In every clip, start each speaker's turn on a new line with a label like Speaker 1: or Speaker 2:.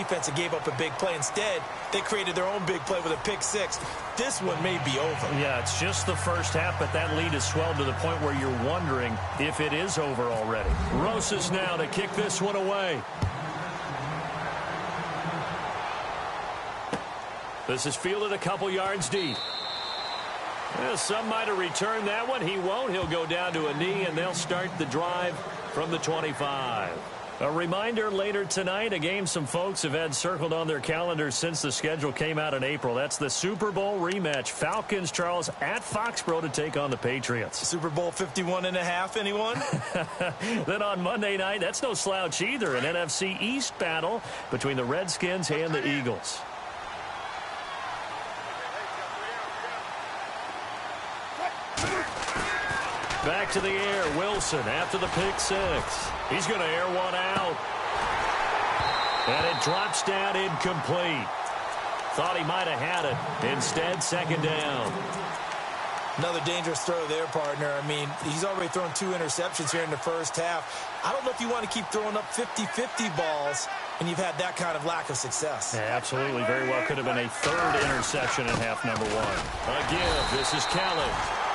Speaker 1: defense and gave up a big play. Instead, they created their own big play with a pick six. This one may be over.
Speaker 2: Yeah, it's just the first half, but that lead has swelled to the point where you're wondering if it is over already. Rosas now to kick this one away. This is fielded a couple yards deep. Well, some might have returned that one. He won't. He'll go down to a knee, and they'll start the drive from the 25. A reminder later tonight, a game some folks have had circled on their calendars since the schedule came out in April. That's the Super Bowl rematch. Falcons, Charles, at Foxborough to take on the Patriots.
Speaker 1: Super Bowl 51.5, anyone?
Speaker 2: Then on Monday night, that's no slouch either. An NFC East battle between the Redskins and the Eagles. Back to the air, Wilson after the pick six. He's going to air one out. And it drops down incomplete. Thought he might have had it. Instead, second down.
Speaker 1: Another dangerous throw there, partner. I mean, he's already thrown 2 interceptions here in the first half. I don't know if you want to keep throwing up 50-50 balls and you've had that kind of lack of success.
Speaker 2: Yeah, absolutely. Very well could have been a third interception in half number one. Again, this is Kelly.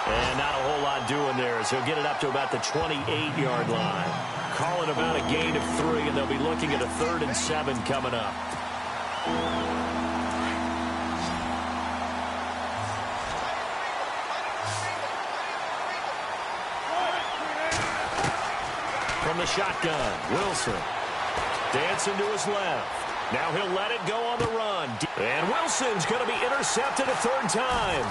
Speaker 2: And not a whole lot doing there as he'll get it up to about the 28-yard line. Call it about a gain of 3, and they'll be looking at a 3rd and 7 coming up. From the shotgun, Wilson. Dancing to his left. Now he'll let it go on the run. And Wilson's going to be intercepted a 3rd time.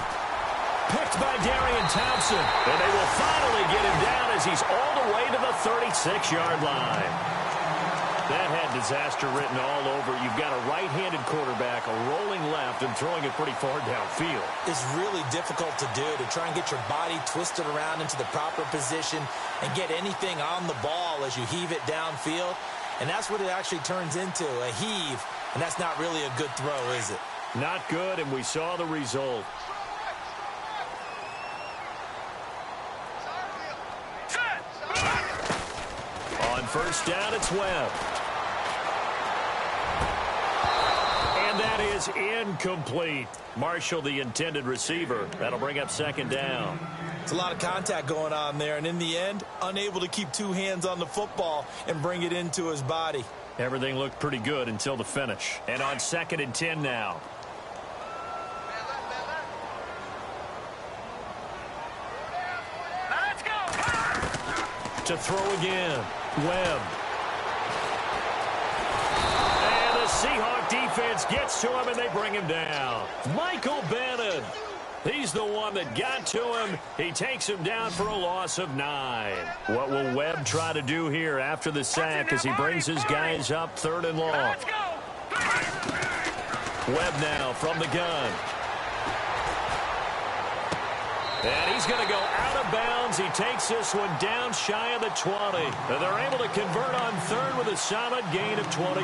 Speaker 2: Picked by Darian Thompson. And they will finally get him down as he's all the way to the 36-yard line. That had disaster written all over. You've got a right-handed quarterback, a rolling left, and throwing it pretty far downfield.
Speaker 1: It's really difficult to do, to try and get your body twisted around into the proper position and get anything on the ball as you heave it downfield. And that's what it actually turns into, a heave. And that's not really a good throw, is it?
Speaker 2: Not good, and we saw the result. On first down, it's Webb. And that is incomplete. Marshall, the intended receiver. That'll bring up second down.
Speaker 1: It's a lot of contact going on there, and in the end, unable to keep 2 hands on the football and bring it into his body.
Speaker 2: Everything looked pretty good until the finish. And on 2nd and 10 now.
Speaker 3: Let's go.
Speaker 2: To throw again. Webb. And the Seahawk defense gets to him, and they bring him down. Michael Bannon. He's the one that got to him. He takes him down for a loss of 9. What will Webb try to do here after the sack as he brings his guys up 3rd and long? Webb now from the gun. And he's going to go out of bounds. He takes this one down shy of the 20. And they're able to convert on 3rd with a solid gain of 23.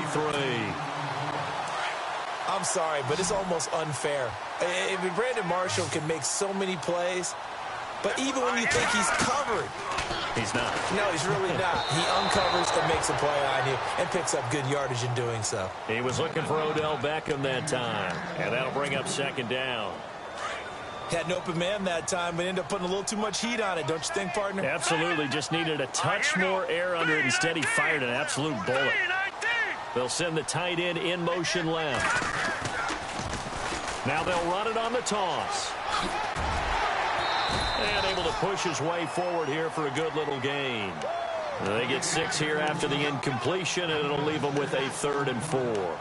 Speaker 1: I'm sorry, but it's almost unfair. I mean, Brandon Marshall can make so many plays, but even when you think he's covered,
Speaker 2: he's not.
Speaker 1: No, he's really not. He uncovers and makes a play on you and picks up good yardage in doing so.
Speaker 2: He was looking for Odell Beckham that time, and that'll bring up second down.
Speaker 1: Had an open man that time, but ended up putting a little too much heat on it, don't you think, partner?
Speaker 2: Absolutely. Just needed a touch more air under it. Instead, he fired an absolute bullet. They'll send the tight end in motion left. Now they'll run it on the toss. And able to push his way forward here for a good little gain. They get 6 here after the incompletion, and it'll leave them with a 3rd and 4.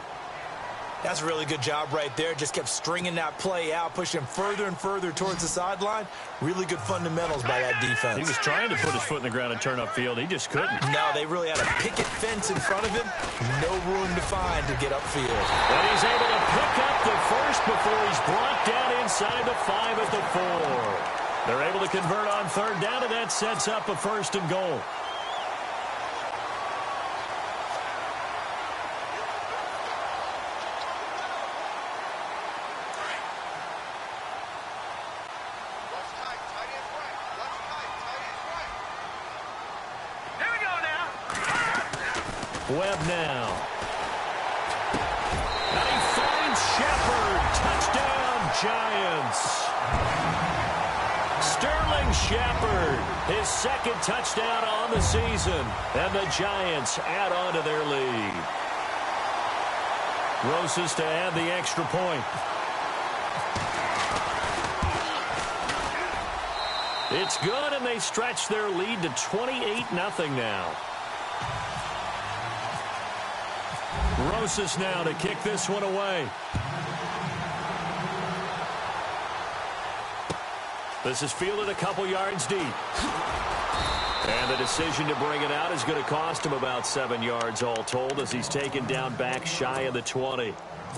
Speaker 1: That's a really good job right there. Just kept stringing that play out, pushing him further and further towards the sideline. Really good fundamentals by that defense.
Speaker 2: He was trying to put his foot in the ground and turn upfield. He just couldn't.
Speaker 1: No, they really had a picket fence in front of him. No room to find to get upfield.
Speaker 2: And he's able to pick up the first before he's brought down inside the 5 at the 4. They're able to convert on 3rd down, and that sets up a 1st and goal. Webb now. Giants. Sterling Shepard, his second touchdown on the season. And the Giants add on to their lead. Rosas to add the extra point. It's good, and they stretch their lead to 28-0 now. Rosas now to kick this one away. This is fielded a couple yards deep. And the decision to bring it out is going to cost him about 7 yards all told as he's taken down back shy of the 20.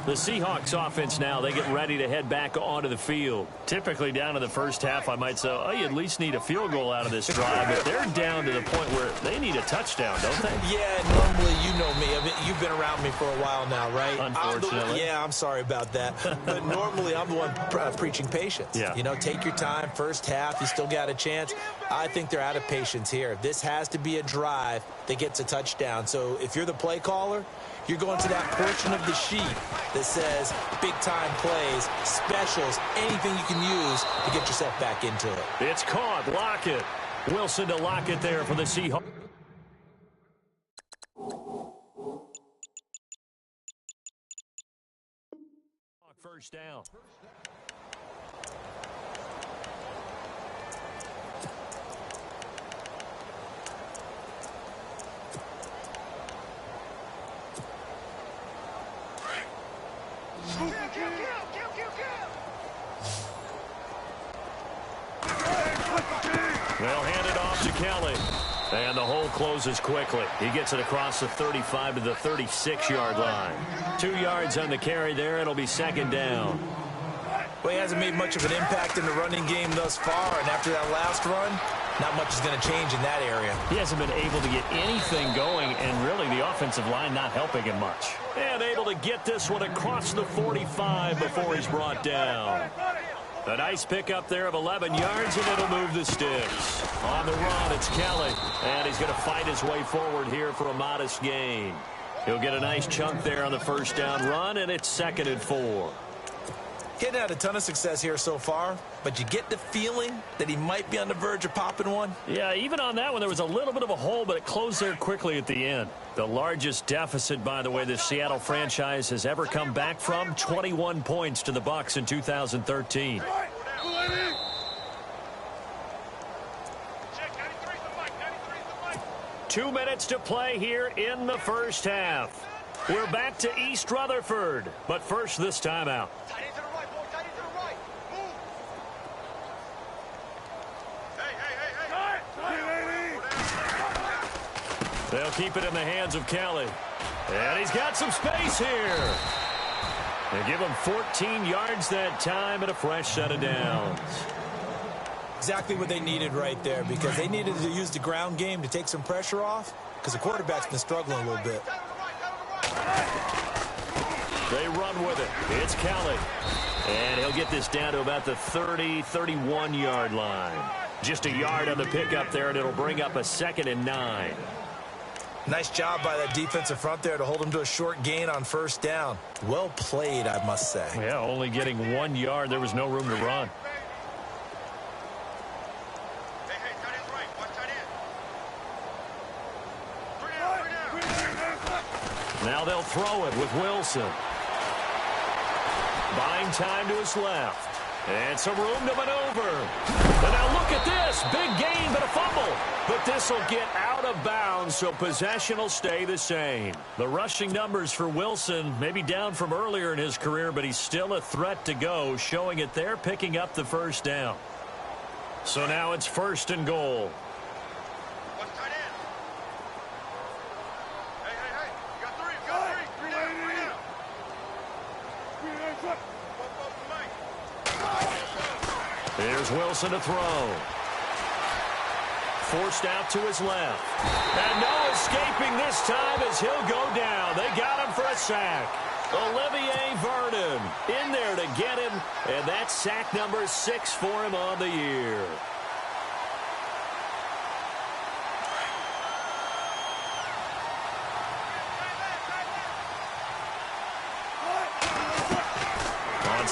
Speaker 2: The Seahawks offense now, they get ready to head back onto the field. Typically down in the first half, I might say, oh, you at least need a field goal out of this drive. But they're down to the point where they need a touchdown, don't they?
Speaker 1: Yeah, normally, you know me. I mean, you've been around me for a while now, right?
Speaker 2: Unfortunately.
Speaker 1: I'm sorry about that. But normally, I'm the one preaching patience.
Speaker 2: Yeah.
Speaker 1: You know, take your time. First half, you still got a chance. I think they're out of patience here. This has to be a drive that gets a touchdown. So if you're the play caller, you're going to that portion of the sheet that says big-time plays, specials, anything you can use to get yourself back into it.
Speaker 2: It's caught. Lockett. Wilson to Lockett there for the Seahawks. First down. They'll hand it off to Kelly. And the hole closes quickly. He gets it across the 35 to the 36-yard line. 2 yards on the carry there. It'll be second down.
Speaker 1: Well, he hasn't made much of an impact in the running game thus far, and after that last run, not much is going to change in that area.
Speaker 2: He hasn't been able to get anything going, and really the offensive line not helping him much. And able to get this one across the 45 before he's brought down. A nice pickup there of 11 yards, and it'll move the sticks. On the run, it's Kelly, and he's going to fight his way forward here for a modest gain. He'll get a nice chunk there on the first down run, and it's 2nd and 4.
Speaker 1: Getting had a ton of success here so far, but you get the feeling that he might be on the verge of popping one.
Speaker 2: Yeah, even on that one, there was a little bit of a hole, but it closed there quickly at the end. The largest deficit, by the way, the Seattle franchise has ever come back from, 21 points to the Bucs in 2013. 2 minutes to play here in the first half. We're back to East Rutherford, but first this timeout. They'll keep it in the hands of Kelly. And he's got some space here. They give him 14 yards that time and a fresh set of downs.
Speaker 1: Exactly what they needed right there, because they needed to use the ground game to take some pressure off, because the quarterback's been struggling a little bit.
Speaker 2: They run with it. It's Kelly. And he'll get this down to about the 30, 31-yard line. Just a yard on the pickup there, and it'll bring up a 2nd and 9.
Speaker 1: Nice job by that defensive front there to hold him to a short gain on first down. Well played, I must say.
Speaker 2: Yeah, only getting 1 yard. There was no room to run. Now they'll throw it with Wilson. Buying time to his left. And some room to maneuver. And now look at this. Big gain, but a fumble. But this will get out of bounds, so possession will stay the same. The rushing numbers for Wilson may be down from earlier in his career, but he's still a threat to go, showing it there, picking up the first down. So now it's 1st and goal. Here's Wilson to throw. Forced out to his left. And no escaping this time as he'll go down. They got him for a sack. Olivier Vernon in there to get him. And that's sack number 6 for him on the year.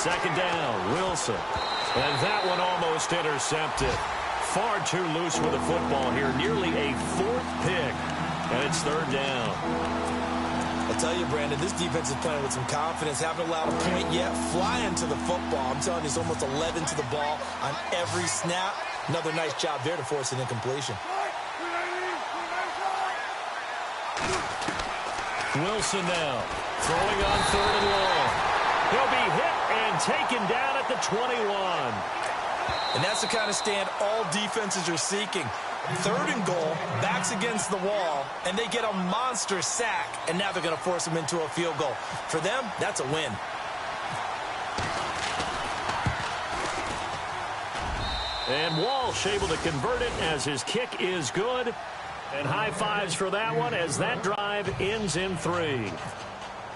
Speaker 2: Second down, Wilson. And that one almost intercepted. Far too loose with the football here. Nearly a fourth pick. And it's third down.
Speaker 1: I'll tell you, Brandon, this defense is playing with some confidence. Haven't allowed a point yet. Flying to the football. I'm telling you, it's almost 11 to the ball on every snap. Another nice job there to force an incompletion.
Speaker 2: Wilson now throwing on third and long. He'll be hit and taken down at the 21.
Speaker 1: And that's the kind of stand all defenses are seeking. Third and goal, backs against the wall, and they get a monster sack, and now they're going to force them into a field goal. For them, that's a win.
Speaker 2: And Walsh able to convert it as his kick is good. And high fives for that one as that drive ends in 3.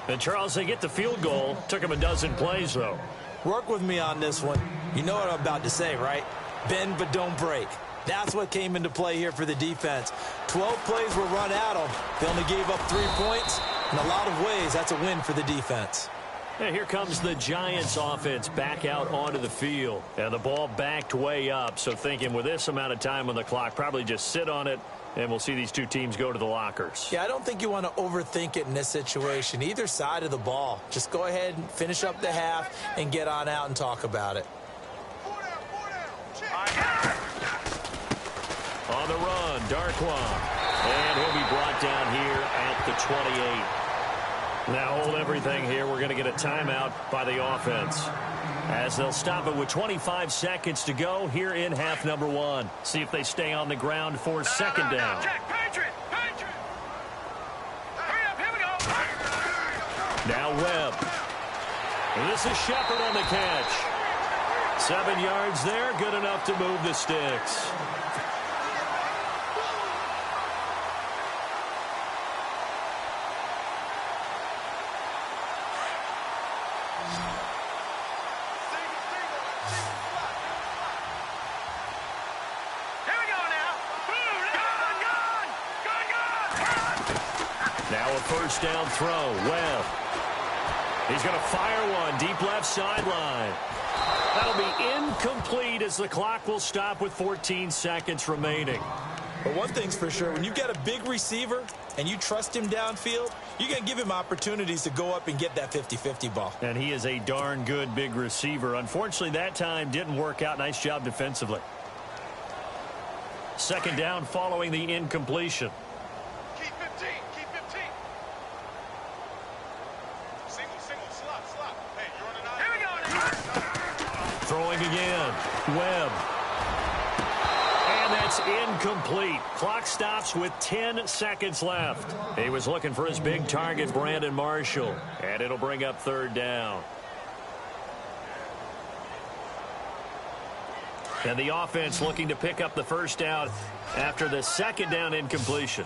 Speaker 2: And Charles, they get the field goal. Took him a dozen plays, though.
Speaker 1: Work with me on this one. You know what I'm about to say, right? Bend but don't break. That's what came into play here for the defense. 12 plays were run at them. They only gave up 3 points. In a lot of ways, that's a win for the defense.
Speaker 2: And here comes the Giants offense back out onto the field. And the ball backed way up. So thinking with this amount of time on the clock, probably just sit on it. And we'll see these two teams go to the lockers.
Speaker 1: Yeah, I don't think you want to overthink it in this situation. Either side of the ball. Just go ahead and finish up the half and get on out and talk about it.
Speaker 2: On the run, Darquan. And he'll be brought down here at the 28. Now hold everything here. We're going to get a timeout by the offense, as they'll stop it with 25 seconds to go here in half number 1. See if they stay on the ground for second down. Now Webb. This is Shepard on the catch. 7 yards there, good enough to move the sticks. First down throw, Webb. He's going to fire one deep left sideline. That'll be incomplete as the clock will stop with 14 seconds remaining.
Speaker 1: But one thing's for sure, when you've got a big receiver and you trust him downfield, you're going to give him opportunities to go up and get that 50-50 ball.
Speaker 2: And he is a darn good big receiver. Unfortunately, that time didn't work out. Nice job defensively. Second down following the incompletion. Throwing again, Webb. And that's incomplete. Clock stops with 10 seconds left. He was looking for his big target, Brandon Marshall. And it'll bring up third down. And the offense looking to pick up the first down after the second down incompletion.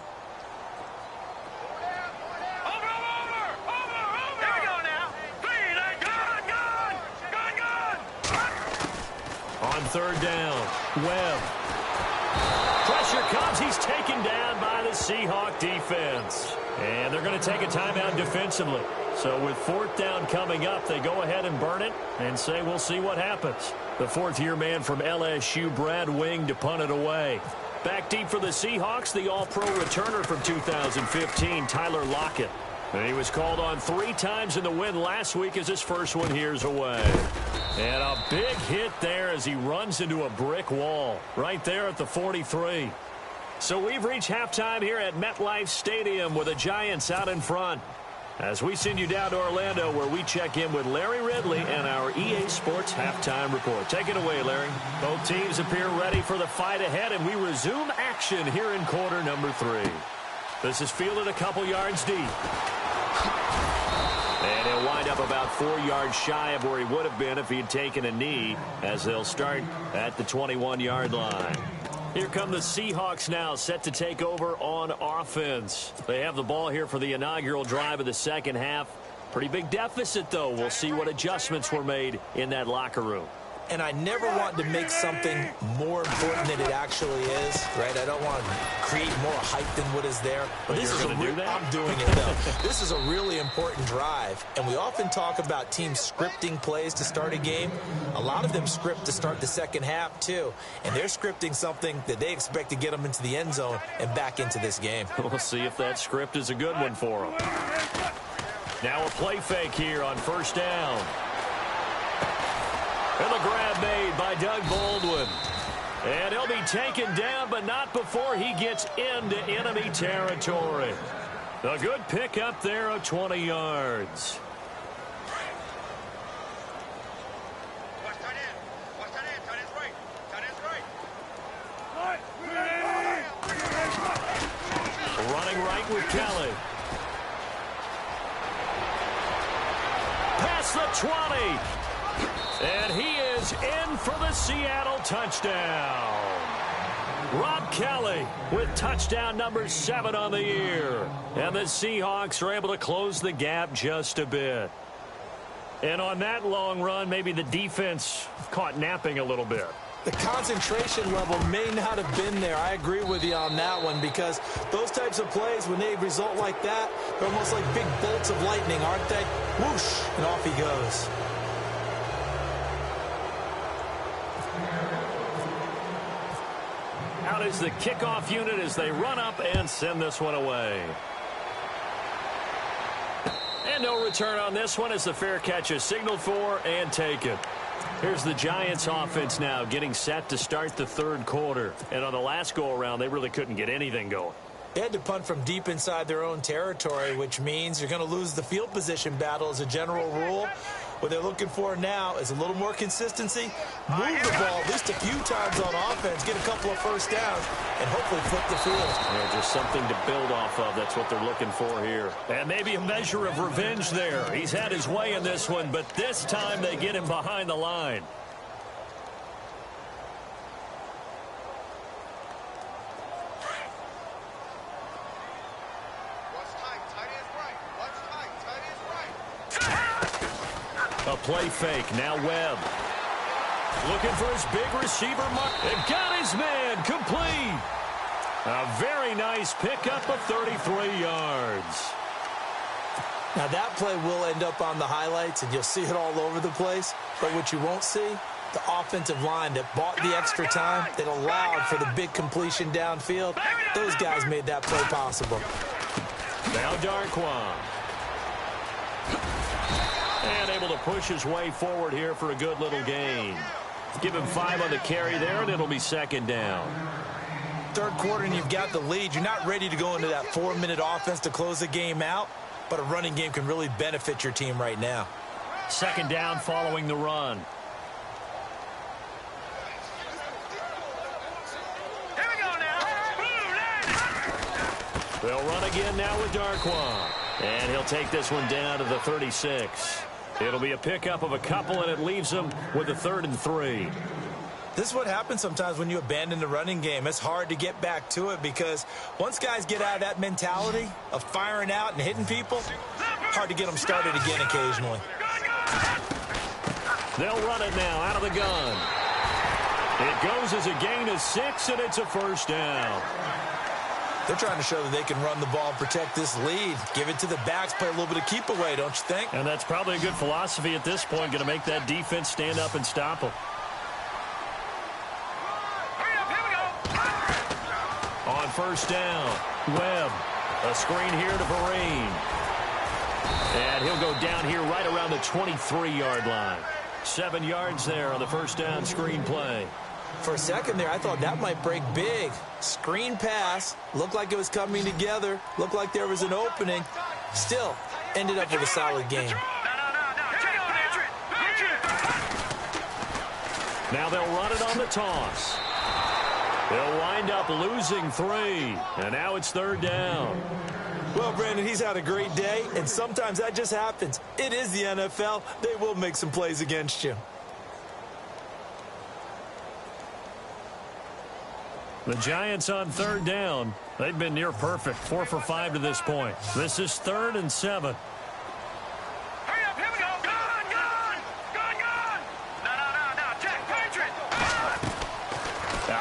Speaker 2: Third down, Webb. Pressure comes. He's taken down by the Seahawk defense. And they're going to take a timeout defensively. So with fourth down coming up, they go ahead and burn it and say we'll see what happens. The fourth-year man from LSU, Brad Wing, to punt it away. Back deep for the Seahawks, the all-pro returner from 2015, Tyler Lockett. And he was called on 3 times in the win last week as his first one here's away. And a big hit there as he runs into a brick wall right there at the 43. So we've reached halftime here at MetLife Stadium with the Giants out in front. As we send you down to Orlando where we check in with Larry Ridley and our EA Sports Halftime Report. Take it away, Larry. Both teams appear ready for the fight ahead, and we resume action here in quarter number 3. This is fielded a couple yards deep. And he'll wind up about 4 yards shy of where he would have been if he had taken a knee, as they'll start at the 21-yard line. Here come the Seahawks now, set to take over on offense. They have the ball here for the inaugural drive of the second half. Pretty big deficit, though. We'll see what adjustments were made in that locker room.
Speaker 1: And I never want to make something more important than it actually is, right? I don't want to create more hype than what is there. But this is I'm doing it, though. This is a really important drive. And we often talk about teams scripting plays to start a game. A lot of them script to start the second half, too. And they're scripting something that they expect to get them into the end zone and back into this game.
Speaker 2: We'll see if that script is a good one for them. Now a play fake here on first down. And the grab made by Doug Baldwin. And he'll be taken down, but not before he gets into enemy territory. A good pickup there of 20 yards. Running right with Kelly. Past the 20. And he is in for the Seattle touchdown. Rob Kelly with touchdown number 7 on the year. And the Seahawks are able to close the gap just a bit. And on that long run, maybe the defense caught napping a little bit.
Speaker 1: The concentration level may not have been there. I agree with you on that one, because those types of plays, when they result like that, they're almost like big bolts of lightning, aren't they? Whoosh, and off he goes.
Speaker 2: Out is the kickoff unit as they run up and send this one away. And no return on this one as the fair catch is signaled for and taken. Here's the Giants offense now getting set to start the third quarter. And on the last go-around, they really couldn't get anything going.
Speaker 1: They had to punt from deep inside their own territory, which means you're going to lose the field position battle as a general rule. What they're looking for now is a little more consistency, move the ball at least a few times on offense, get a couple of first downs, and hopefully flip the field.
Speaker 2: Yeah, just something to build off of. That's what they're looking for here. And maybe a measure of revenge there. He's had his way in this one, but this time they get him behind the line. A play fake. Now Webb. Looking for his big receiver mark. And got his man complete. A very nice pickup of 33 yards.
Speaker 1: Now that play will end up on the highlights, and you'll see it all over the place. But what you won't see, the offensive line that bought the extra time, that allowed for the big completion downfield. Those guys made that play possible.
Speaker 2: Now Darquan. And able to push his way forward here for a good little gain. Give him 5 on the carry there, and it'll be second down.
Speaker 1: Third quarter, and you've got the lead. You're not ready to go into that 4-minute offense to close the game out, but a running game can really benefit your team right now.
Speaker 2: Second down following the run.
Speaker 3: Here we go now.
Speaker 2: They'll run again now with Darquan. And he'll take this one down to the 36. It'll be a pickup of a couple, and it leaves them with a 3rd and 3.
Speaker 1: This is what happens sometimes when you abandon the running game. It's hard to get back to it because once guys get out of that mentality of firing out and hitting people, hard to get them started again occasionally.
Speaker 2: They'll run it now out of the gun. It goes as a gain of 6, and it's a first down.
Speaker 1: They're trying to show that they can run the ball and protect this lead. Give it to the backs, play a little bit of keep away, don't you think?
Speaker 2: And that's probably a good philosophy at this point, going to make that defense stand up and stop them. On first down, Webb. A screen here to Vereen. And he'll go down here right around the 23-yard line. 7 yards there on the first down screen play.
Speaker 1: For a second there, I thought that might break big. Screen pass. Looked like it was coming together. Looked like there was an opening. Still, ended up with a solid game.
Speaker 2: Now they'll run it on the toss. They'll wind up losing 3. And now it's 3rd down.
Speaker 1: Well, Brandon, he's had a great day, and sometimes that just happens. It is the NFL. They will make some plays against you.
Speaker 2: The Giants on 3rd down. They've been near perfect, 4 for 5 to this point. This is 3rd and 7.
Speaker 3: Hurry up, here we go. Gun! No, check.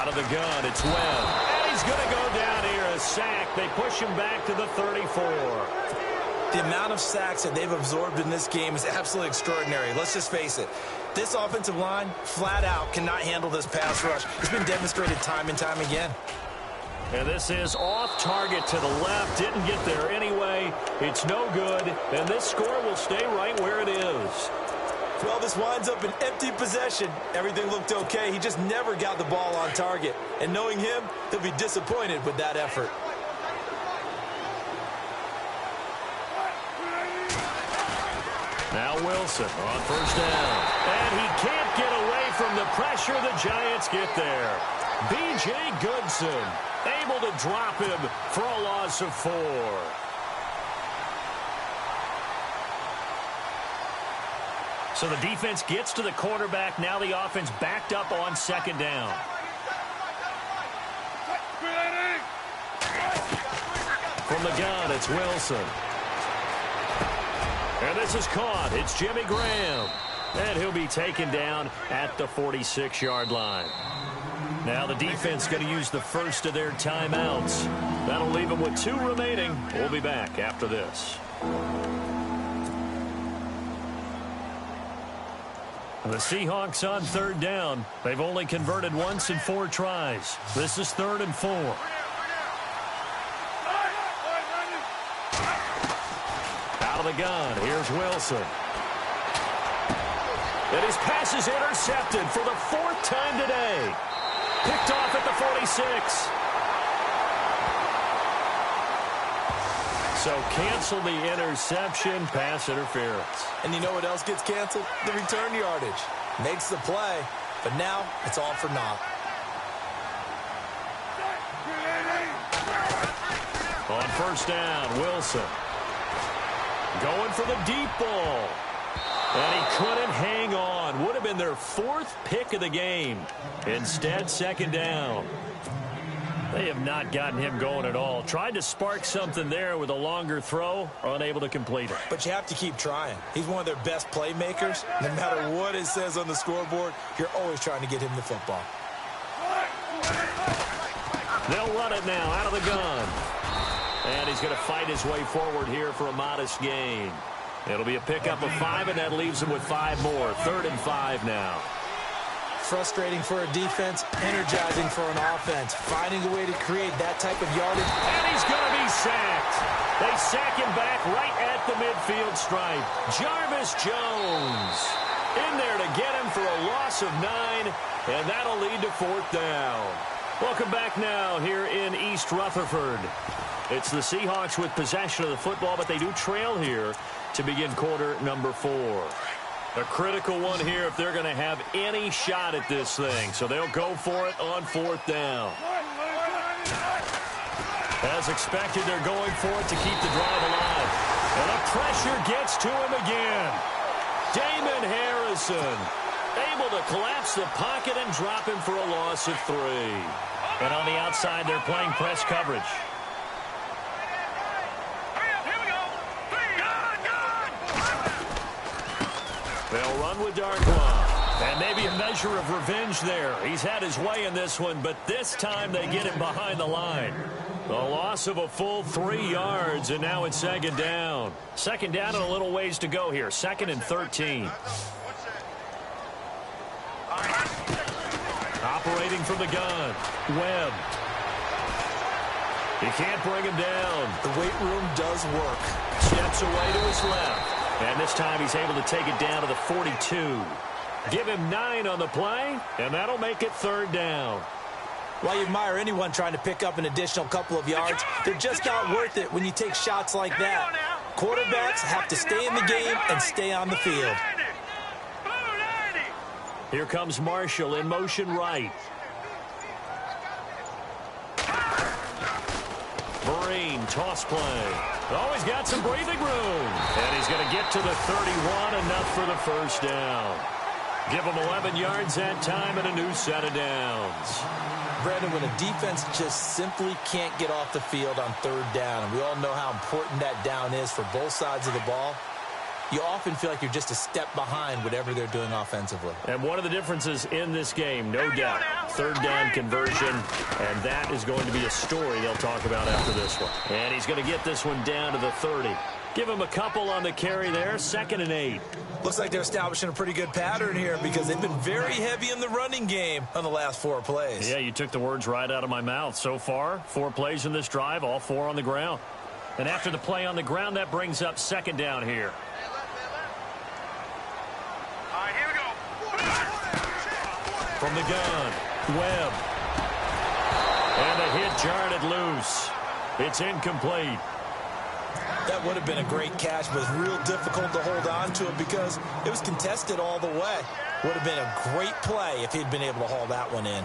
Speaker 2: Out of the gun, it's Webb. And he's going to go down here, a sack. They push him back to the 34.
Speaker 1: The amount of sacks that they've absorbed in this game is absolutely extraordinary. Let's just face it. This offensive line, flat out, cannot handle this pass rush. It's been demonstrated time and time again.
Speaker 2: And this is off target to the left. Didn't get there anyway. It's no good. And this score will stay right where it is.
Speaker 1: Well, this winds up an empty possession. Everything looked okay. He just never got the ball on target. And knowing him, he'll be disappointed with that effort.
Speaker 2: Now Wilson on first down. And he can't get away from the pressure. The Giants get there. B.J. Goodson able to drop him for a loss of 4. So the defense gets to the quarterback. Now the offense backed up on second down. From the gun, it's Wilson. And this is caught. It's Jimmy Graham. And he'll be taken down at the 46-yard line. Now the defense going to use the first of their timeouts. That'll leave them with 2 remaining. We'll be back after this. The Seahawks on third down. They've only converted once in 4 tries. This is 3rd and 4. Out of the gun, here's Wilson. And his pass is intercepted for the 4th time today. Picked off at the 46. So cancel the interception, pass interference.
Speaker 1: And you know what else gets canceled? The return yardage. Makes the play, but now it's all for naught.
Speaker 2: On first down, Wilson. Going for the deep ball. And he couldn't hang on. Would have been their 4th pick of the game. Instead, second down. They have not gotten him going at all. Tried to spark something there with a longer throw. Unable to complete it.
Speaker 1: But you have to keep trying. He's one of their best playmakers. No matter what it says on the scoreboard, you're always trying to get him the football.
Speaker 2: They'll run it now out of the gun. And he's going to fight his way forward here for a modest gain. It'll be a pickup of 5, and that leaves him with 5 more. 3rd and 5 now.
Speaker 1: Frustrating for a defense, energizing for an offense. Finding a way to create that type of yardage.
Speaker 2: And he's going to be sacked. They sack him back right at the midfield stripe. Jarvis Jones in there to get him for a loss of 9, and that'll lead to 4th down. Welcome back now here in East Rutherford. It's the Seahawks with possession of the football, but they do trail here to begin quarter number 4. A critical one here if they're going to have any shot at this thing. So they'll go for it on 4th down. As expected, they're going for it to keep the drive alive. And the pressure gets to him again. Damon Harrison able to collapse the pocket and drop him for a loss of 3. And on the outside, they're playing press coverage. They'll run with Darkwa. And maybe a measure of revenge there. He's had his way in this one, but this time they get him behind the line. A loss of a full 3 yards, and now it's 2nd down. 2nd down and a little ways to go here. 2nd and 13. Operating from the gun. Webb. You can't bring him down.
Speaker 1: The weight room does work.
Speaker 2: Steps away to his left. And this time he's able to take it down to the 42. Give him 9 on the play, and that'll make it 3rd down.
Speaker 1: While you admire anyone trying to pick up an additional couple of yards, they're just not worth it when you take shots like that. Quarterbacks have to stay in the game and stay on the field.
Speaker 2: Here comes Marshall in motion right. Marine, toss play. Always got some breathing room. And he's going to get to the 31, enough for the 1st down. Give him 11 yards that time and a new set of downs.
Speaker 1: Brandon, when a defense just simply can't get off the field on 3rd down, and we all know how important that down is for both sides of the ball, you often feel like you're just a step behind whatever they're doing offensively.
Speaker 2: And one of the differences in this game, no doubt, third down conversion, and that is going to be a story they'll talk about after this one. And he's going to get this one down to the 30. Give him a couple on the carry there, 2nd and 8.
Speaker 1: Looks like they're establishing a pretty good pattern here because they've been very heavy in the running game on the last 4 plays.
Speaker 2: Yeah, you took the words right out of my mouth. So far, 4 plays in this drive, all 4 on the ground. And after the play on the ground, that brings up 2nd down here.
Speaker 3: All right, here we go.
Speaker 2: From the gun, Webb. And a hit jarred it loose. It's incomplete.
Speaker 1: That would have been a great catch, but it's real difficult to hold on to it because it was contested all the way. Would have been a great play if he'd been able to haul that one in.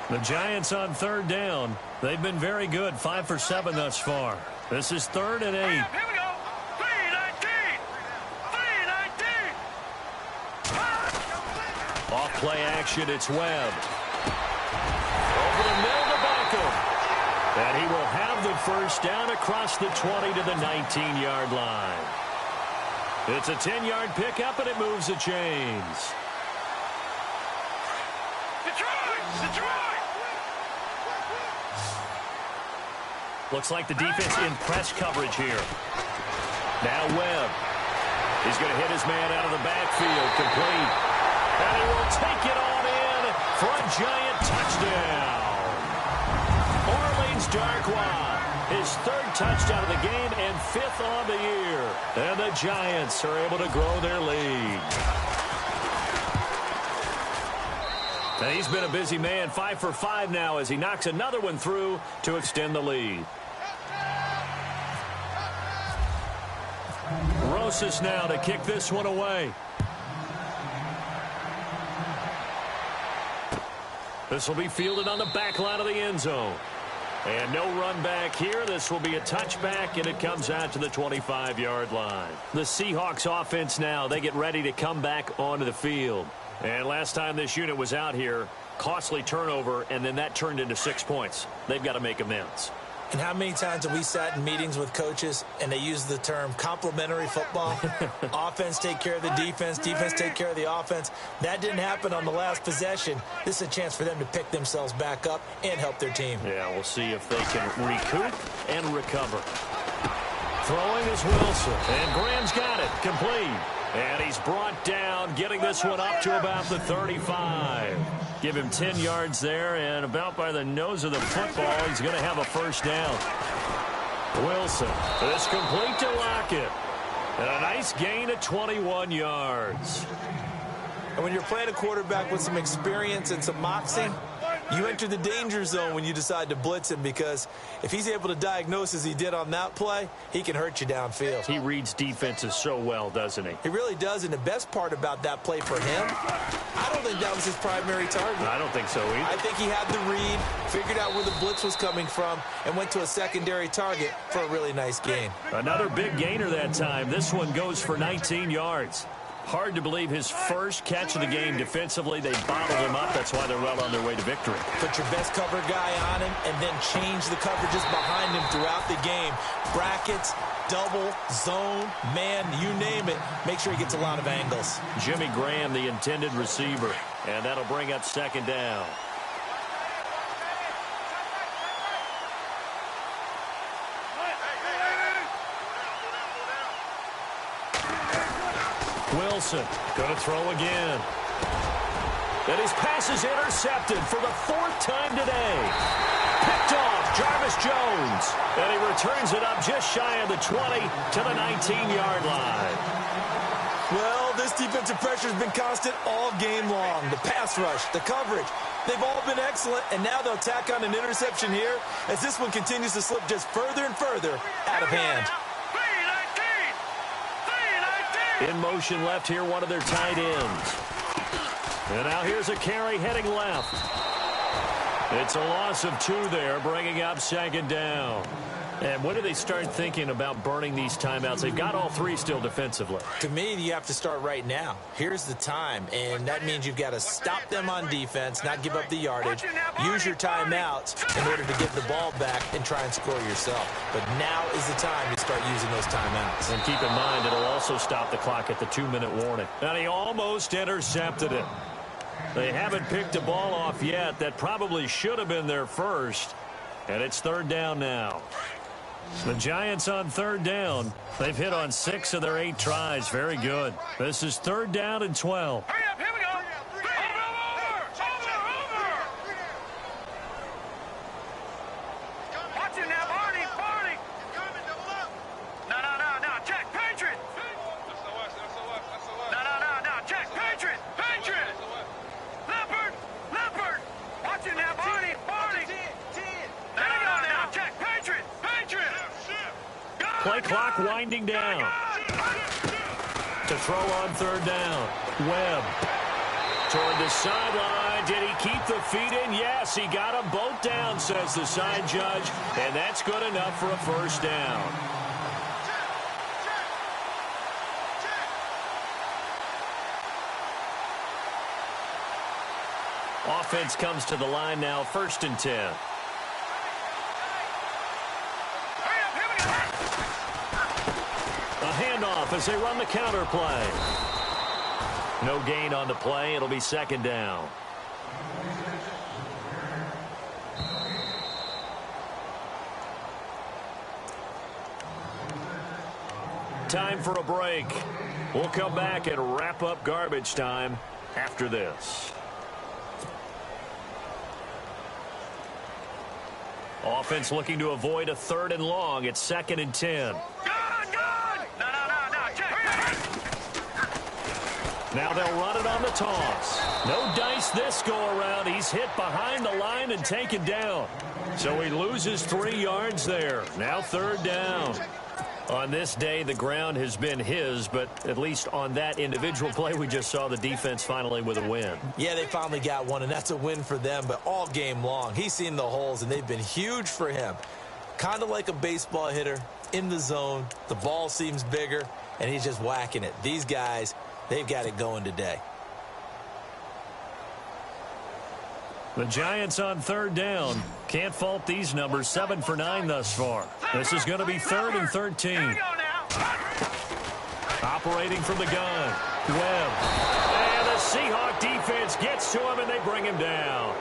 Speaker 2: The Giants on 3rd down. They've been very good, 5 for 7 thus far. This is 3rd and 8.
Speaker 3: Here we go. 3-19. 3-19.
Speaker 2: Off play action, it's Webb. Over the middle to Beckham. And he will have the first down across the 20 to the 19-yard line. It's a 10-yard pickup, and it moves the chains.
Speaker 3: Detroit!
Speaker 2: Looks like the defense in press coverage here. Now Webb. He's going to hit his man out of the backfield. Complete. And he will take it on in for a Giant touchdown. Orleans Darkwa, his 3rd touchdown of the game and 5th on the year. And the Giants are able to grow their lead. And he's been a busy man, 5 for 5 now as he knocks another one through to extend the lead. Rosas now to kick this one away. This will be fielded on the back line of the end zone. And no run back here. This will be a touchback, and it comes out to the 25-yard line. The Seahawks offense now, they get ready to come back onto the field. And last time this unit was out here, costly turnover, and then that turned into 6 points. They've got to make amends.
Speaker 1: And how many times have we sat in meetings with coaches and they use the term complementary football? Offense take care of the defense, defense take care of the offense. That didn't happen on the last possession. This is a chance for them to pick themselves back up and help their team.
Speaker 2: Yeah, we'll see if they can recoup and recover. Throwing is Wilson, and Graham's got it, complete. And he's brought down, getting this one up to about the 35. Give him 10 yards there, and about by the nose of the football, he's going to have a first down. Wilson, this complete to Lockett. And a nice gain of 21 yards.
Speaker 1: And when you're playing a quarterback with some experience and some moxie, you enter the danger zone when you decide to blitz him, because if he's able to diagnose as he did on that play, he can hurt you downfield.
Speaker 2: He reads defenses so well, doesn't he?
Speaker 1: He really does, and the best part about that play for him, I don't think that was his primary target.
Speaker 2: I don't think so either.
Speaker 1: I think he had the read, figured out where the blitz was coming from, and went to a secondary target for a really nice gain.
Speaker 2: Another big gainer that time. This one goes for 19 yards. Hard to believe his first catch of the game defensively. They bottled him up. That's why they're well on their way to victory.
Speaker 1: Put your best cover guy on him and then change the coverages behind him throughout the game. Brackets, double, zone, man, you name it. Make sure he gets a lot of angles.
Speaker 2: Jimmy Graham, the intended receiver. And that'll bring up 2nd down. Wilson going to throw again. And his pass is intercepted for the 4th time today. Picked off Jarvis Jones. And he returns it up just shy of the 20 to the 19-yard line.
Speaker 1: Well, this defensive pressure has been constant all game long. The pass rush, the coverage, they've all been excellent, and now they'll tack on an interception here as this one continues to slip just further and further out of hand.
Speaker 2: In motion left here, one of their tight ends. And now here's a carry heading left. It's a loss of 2 there, bringing up 2nd down. And when do they start thinking about burning these timeouts? They've got all three still defensively.
Speaker 1: To me, you have to start right now. Here's the time, and that means you've got to stop them on defense, not give up the yardage, use your timeouts in order to get the ball back and try and score yourself. But now is the time to start using those timeouts.
Speaker 2: And keep in mind, it'll also stop the clock at the 2-minute warning. And he almost intercepted it. They haven't picked a ball off yet. That probably should have been their first. And it's third down now. The Giants on third down. They've hit on 6 of their 8 tries. Very good. This is third down and 12.
Speaker 3: Hurry up, here we go. Over. Watch him now, Barney. No. Check, Patriot. No. Check, Patriot. Leopard. Watch him now, Barney. No. Check, Patriot.
Speaker 2: Play clock winding down. To throw on third down. Webb. Toward the sideline. Did he keep the feet in? Yes, he got them both down, says the side judge. And that's good enough for a first down. Offense comes to the line now, 1st and 10. Handoff as they run the counter play. No gain on the play. It'll be 2nd down. Time for a break. We'll come back and wrap up garbage time after this. Offense looking to avoid a 3rd and long. It's 2nd and 10. Now they'll run it on the toss. No dice this go-around. He's hit behind the line and taken down. So he loses 3 yards there. Now 3rd down. On this day, the ground has been his, but at least on that individual play, we just saw the defense finally with a win.
Speaker 1: Yeah, they finally got one, and that's a win for them, but all game long, he's seen the holes, and they've been huge for him. Kind of like a baseball hitter in the zone. The ball seems bigger, and he's just whacking it. These guys, they've got it going today.
Speaker 2: The Giants on 3rd down. Can't fault these numbers. 7 for 9 thus far. This is going to be 3rd and 13. Operating from the gun. Webb. And the Seahawk defense gets to him, and they bring him down.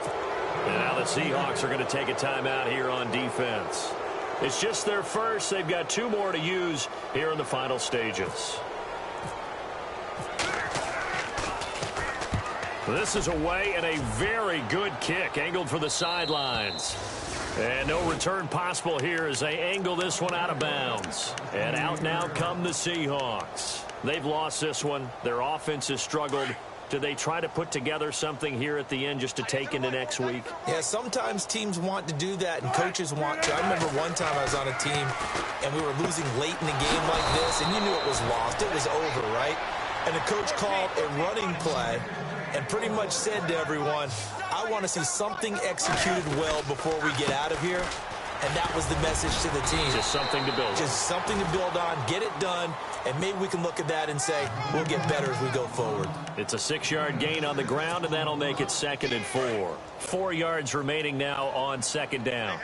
Speaker 2: And now the Seahawks are going to take a timeout here on defense. It's just their first. They've got 2 more to use here in the final stages. This is away and a very good kick angled for the sidelines. And no return possible here as they angle this one out of bounds. And out now come the Seahawks. They've lost this one. Their offense has struggled. Do they try to put together something here at the end just to take into next week?
Speaker 1: Yeah, sometimes teams want to do that and coaches want to. I remember one time I was on a team and we were losing late in the game like this, and you knew it was lost. It was over, right? And the coach called a running play and pretty much said to everyone, I want to see something executed well before we get out of here. And that was the message to the team.
Speaker 2: Just something to build on.
Speaker 1: Just something to build on, get it done, and maybe we can look at that and say, we'll get better as we go forward.
Speaker 2: It's a 6-yard gain on the ground, and that'll make it 2nd and 4. 4 yards remaining now on 2nd down.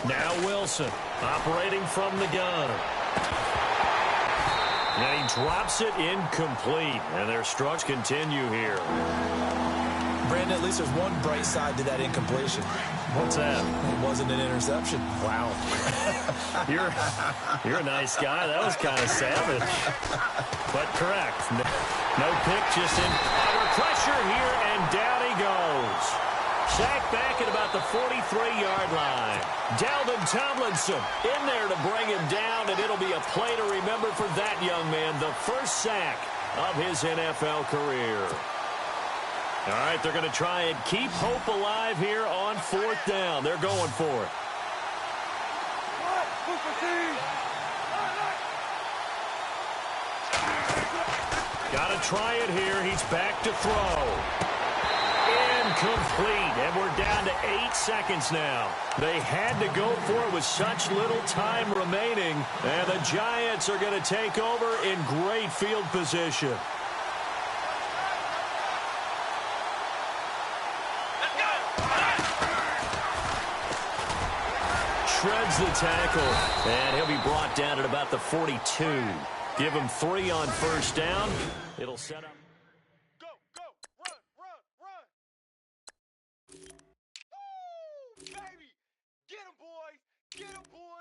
Speaker 2: Now Wilson operating from the gun. And he drops it incomplete. And their struggles continue here.
Speaker 1: Brandon, at least there's one bright side to that incompletion.
Speaker 2: What's that?
Speaker 1: It wasn't an interception.
Speaker 2: Wow. You're a nice guy. That was kind of savage. But correct. No pick, just in under pressure here, and down he goes. Sacked back at about the 43-yard line. Dalvin Tomlinson in there to bring him down, and it'll be a play to remember for that young man. The first sack of his NFL career. All right, they're going to try and keep hope alive here on 4th down. They're going for it. Got to try it here. He's back to throw. Incomplete, and we're down to 8 seconds now. They had to go for it with such little time remaining, and the Giants are going to take over in great field position. Shreds the tackle, and he'll be brought down at about the 42. Give him 3 on first down. It'll set up.
Speaker 3: Go, go, run, run, run. Woo, baby. Get him, boys. Get him, boys.